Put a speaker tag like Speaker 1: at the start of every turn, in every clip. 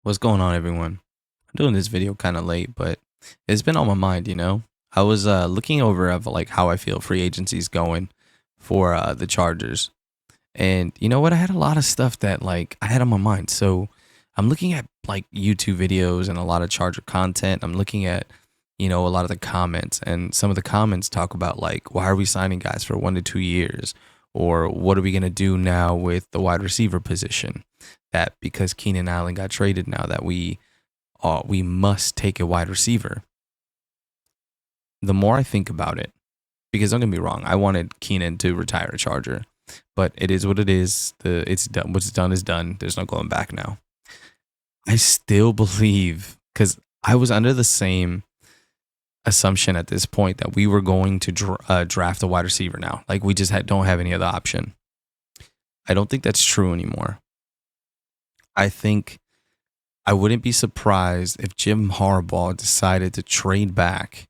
Speaker 1: What's going on, everyone? I'm doing this video kind of late, but it's been on my mind. I was looking over of like how I feel free agency's going for the Chargers. And you know what? I had a lot of stuff that like I had on my mind. So I'm looking at like YouTube videos and a lot of Charger content. I'm looking at, a lot of the comments, and some of the comments talk about like, why are we signing guys for 1 to 2 years? Or what are we going to do now with the wide receiver position? That because Keenan Allen got traded now that we must take a wide receiver. The more I think about it, because don't get me wrong, I wanted Keenan to retire a Charger, but it is what it is. It's done. What's done is done. There's no going back now. I still believe, because I was under the same assumption at this point that we were going to draft a wide receiver now. Like we just don't have any other option. I don't think that's true anymore. I think I wouldn't be surprised if Jim Harbaugh decided to trade back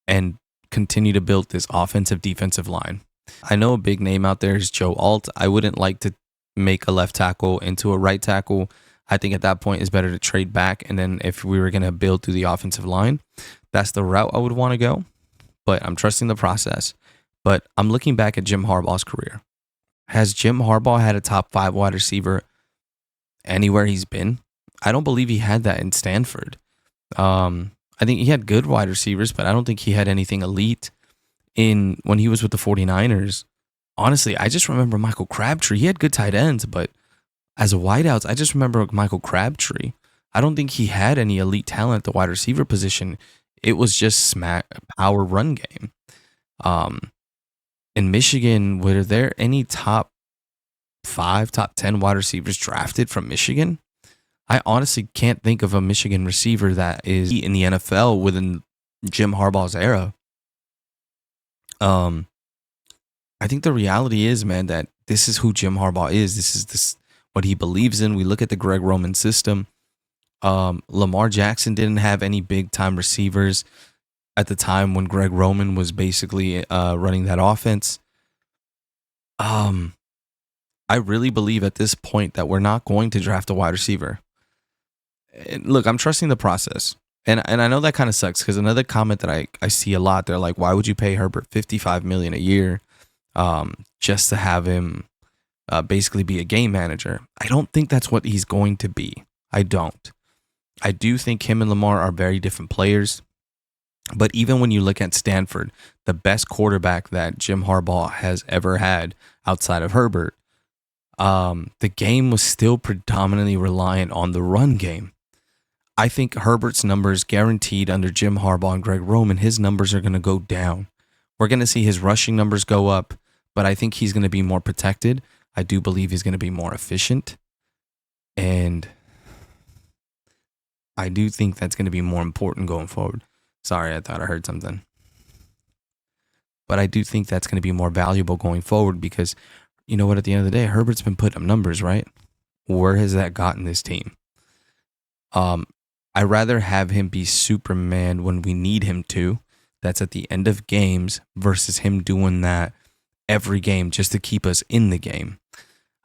Speaker 1: and continue to build this offensive defensive line. I know a big name out there is Joe Alt. I wouldn't like to make a left tackle into a right tackle. I think at that point it's better to trade back. And then if we were going to build through the offensive line, that's the route I would want to go. But I'm trusting the process. But I'm looking back at Jim Harbaugh's career. Has Jim Harbaugh had a top 5 wide receiver anywhere he's been? I don't believe he had that in Stanford. I think he had good wide receivers, but I don't think he had anything elite when he was with the 49ers. Honestly, I just remember Michael Crabtree. He had good tight ends, but as a wideouts, I just remember Michael Crabtree. I don't think he had any elite talent at the wide receiver position. It was just power run game. In Michigan, were there any top 5, top 10 wide receivers drafted from Michigan? I honestly can't think of a Michigan receiver that is in the NFL within Jim Harbaugh's era. I think the reality is, man, that this is who Jim Harbaugh is. This is what he believes in. We look at the Greg Roman system. Lamar Jackson didn't have any big time receivers at the time when Greg Roman was basically running that offense. I really believe at this point that we're not going to draft a wide receiver. And look, I'm trusting the process. And I know that kind of sucks because another comment that I see a lot, they're like, why would you pay Herbert $55 million a year just to have him basically be a game manager? I don't think that's what he's going to be. I don't. I do think him and Lamar are very different players. But even when you look at Stanford, the best quarterback that Jim Harbaugh has ever had outside of Herbert, the game was still predominantly reliant on the run game. I think Herbert's numbers guaranteed under Jim Harbaugh and Greg Roman, his numbers are going to go down. We're going to see his rushing numbers go up, but I think he's going to be more protected. I do believe he's going to be more efficient. And I do think that's going to be more important going forward. Sorry, I thought I heard something. But I do think that's going to be more valuable going forward because, you know what, at the end of the day, Herbert's been putting up numbers, right? Where has that gotten this team? I'd rather have him be Superman when we need him to. That's at the end of games versus him doing that every game just to keep us in the game.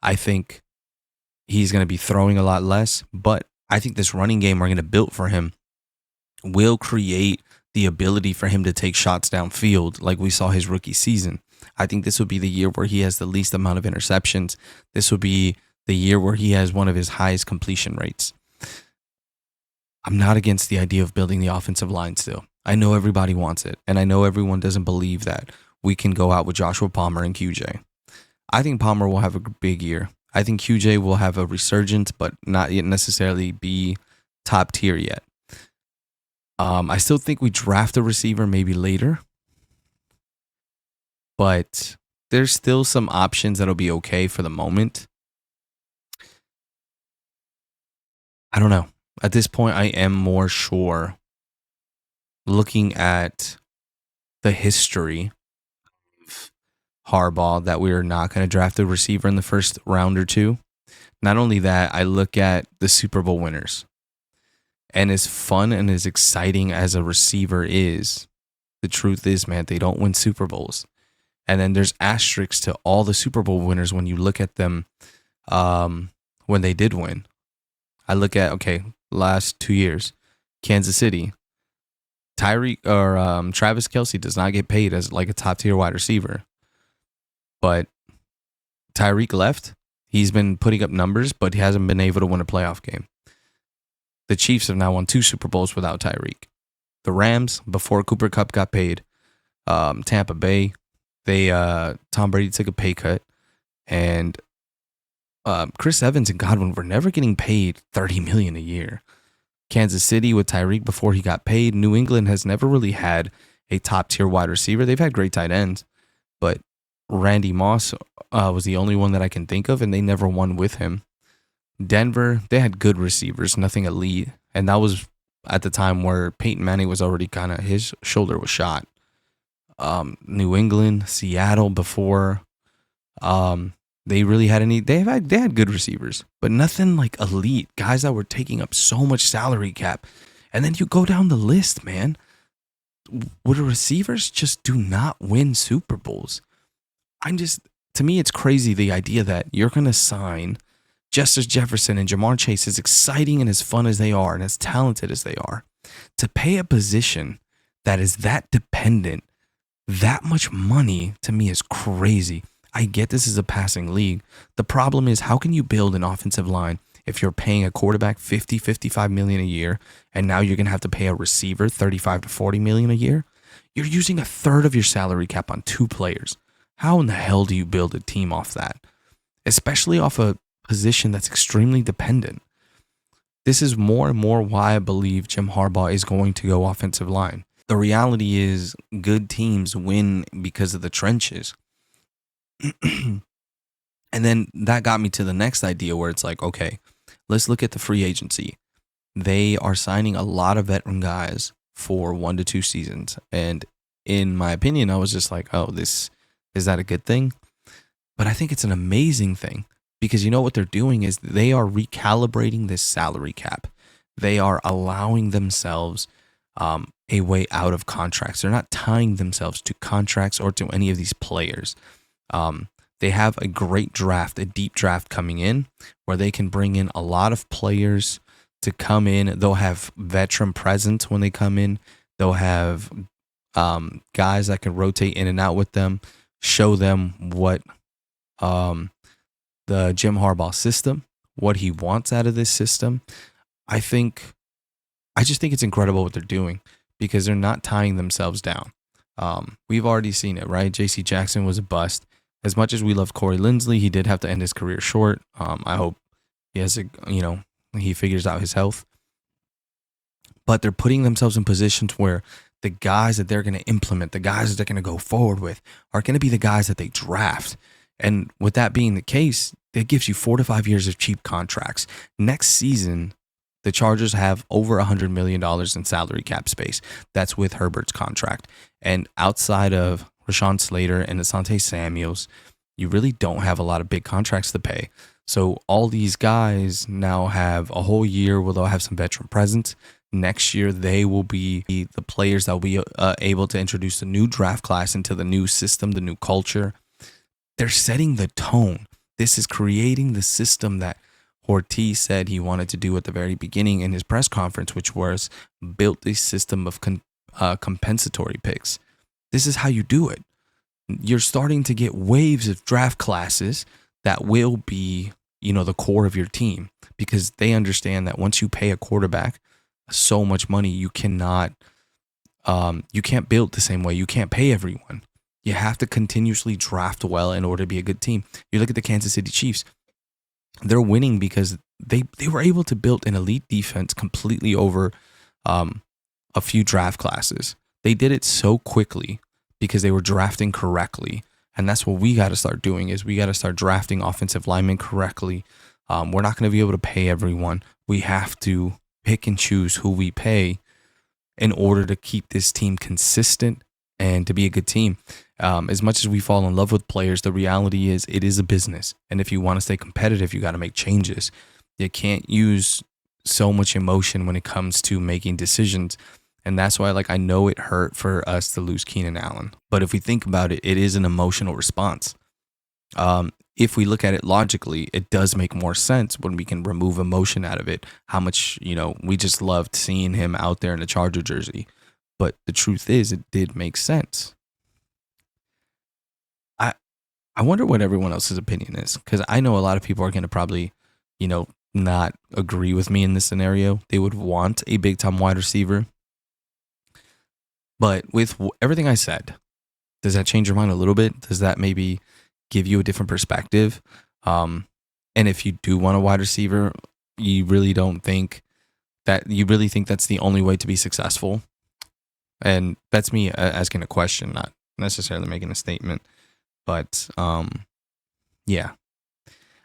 Speaker 1: I think he's going to be throwing a lot less, but I think this running game we're going to build for him will create the ability for him to take shots downfield like we saw his rookie season. I think this would be the year where he has the least amount of interceptions. This would be the year where he has one of his highest completion rates. I'm not against the idea of building the offensive line still. I know everybody wants it, and I know everyone doesn't believe that we can go out with Joshua Palmer and QJ. I think Palmer will have a big year. I think QJ will have a resurgence, but not yet necessarily be top tier yet. I still think we draft a receiver maybe later, but there's still some options that'll be okay for the moment. I don't know. At this point, I am more sure looking at the history of Harbaugh that we are not going to draft a receiver in the first round or two. Not only that, I look at the Super Bowl winners. And as fun and as exciting as a receiver is, the truth is, man, they don't win Super Bowls. And then there's asterisks to all the Super Bowl winners when you look at them when they did win. I look at, okay, last 2 years, Kansas City, Travis Kelce does not get paid as like a top tier wide receiver, but Tyreek left. He's been putting up numbers, but he hasn't been able to win a playoff game. The Chiefs have now won 2 Super Bowls without Tyreek. The Rams, before Cooper Kupp got paid, Tampa Bay, Tom Brady took a pay cut, and Chris Evans and Godwin were never getting paid $30 million a year. Kansas City with Tyreek before he got paid. New England has never really had a top tier wide receiver. They've had great tight ends, but Randy Moss was the only one that I can think of, and they never won with him. Denver, they had good receivers, nothing elite, and that was at the time where Peyton Manning was already kind of, his shoulder was shot. New England, Seattle before, they really had they had good receivers, but nothing like elite guys that were taking up so much salary cap. And then you go down the list, man. Would the receivers just do not win Super Bowls? To me, it's crazy the idea that you're going to sign Justice Jefferson and Jamar Chase, as exciting and as fun as they are and as talented as they are, to pay a position that is that dependent, that much money, to me is crazy. I get this is a passing league. The problem is, how can you build an offensive line if you're paying a quarterback 50, 55 million a year, and now you're going to have to pay a receiver 35 to 40 million a year? You're using a third of your salary cap on 2 players. How in the hell do you build a team off that? Especially off a position that's extremely dependent. This is more and more why I believe Jim Harbaugh is going to go offensive line. The reality is, good teams win because of the trenches. And then that got me to the next idea where it's like, okay, let's look at the free agency. They are signing a lot of veteran guys for 1 to 2 seasons. And in my opinion, I was just like, oh, is that a good thing? But I think it's an amazing thing, because you know what they're doing is they are recalibrating this salary cap. They are allowing themselves a way out of contracts. They're not tying themselves to contracts or to any of these players. They have a great draft, a deep draft coming in, where they can bring in a lot of players to come in. They'll have veteran presence when they come in. They'll have guys that can rotate in and out with them, show them what the Jim Harbaugh system, what he wants out of this system. I just think it's incredible what they're doing, because they're not tying themselves down. We've already seen it, right? J.C. Jackson was a bust. As much as we love Corey Linsley, he did have to end his career short. I hope he figures out his health. But they're putting themselves in positions where the guys that they're going to implement, the guys that they're going to go forward with, are going to be the guys that they draft. And with that being the case, it gives you 4 to 5 years of cheap contracts. Next season, the Chargers have over $100 million in salary cap space. That's with Herbert's contract. And outside of Rashawn Slater and Asante Samuels, you really don't have a lot of big contracts to pay. So all these guys now have a whole year where they'll have some veteran presence. Next year, they will be the players that will be able to introduce the new draft class into the new system, the new culture. They're setting the tone. This is creating the system that Ortiz said he wanted to do at the very beginning in his press conference, which was built a system of compensatory picks. This is how you do it. You're starting to get waves of draft classes that will be, the core of your team, because they understand that once you pay a quarterback so much money, you can't build the same way. You can't pay everyone. You have to continuously draft well in order to be a good team. You look at the Kansas City Chiefs. They're winning because they were able to build an elite defense completely over a few draft classes. They did it so quickly because they were drafting correctly. And that's what we got to start doing, is we got to start drafting offensive linemen correctly. We're not going to be able to pay everyone. We have to pick and choose who we pay in order to keep this team consistent and to be a good team. As much as we fall in love with players, the reality is it is a business. And if you want to stay competitive, you got to make changes. You can't use so much emotion when it comes to making decisions. And that's why, I know it hurt for us to lose Keenan Allen. But if we think about it, it is an emotional response. if we look at it logically, it does make more sense when we can remove emotion out of it. How much, we just loved seeing him out there in a Charger jersey. But the truth is, it did make sense. I I wonder what everyone else's opinion is, because I know a lot of people are going to probably, not agree with me in this scenario. They would want a big time wide receiver. But with everything I said, does that change your mind a little bit? Does that maybe give you a different perspective? And if you do want a wide receiver, you really think that's the only way to be successful? And that's me asking a question, not necessarily making a statement. But yeah,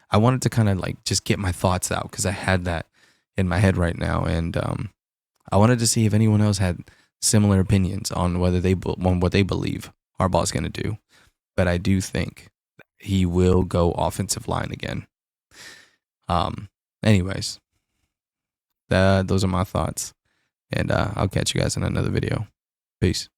Speaker 1: I wanted to kind of like just get my thoughts out, because I had that in my head right now, and I wanted to see if anyone else had similar opinions on what they believe Harbaugh's going to do. But I do think he will go offensive line again. Anyways, those are my thoughts, and I'll catch you guys in another video. Peace.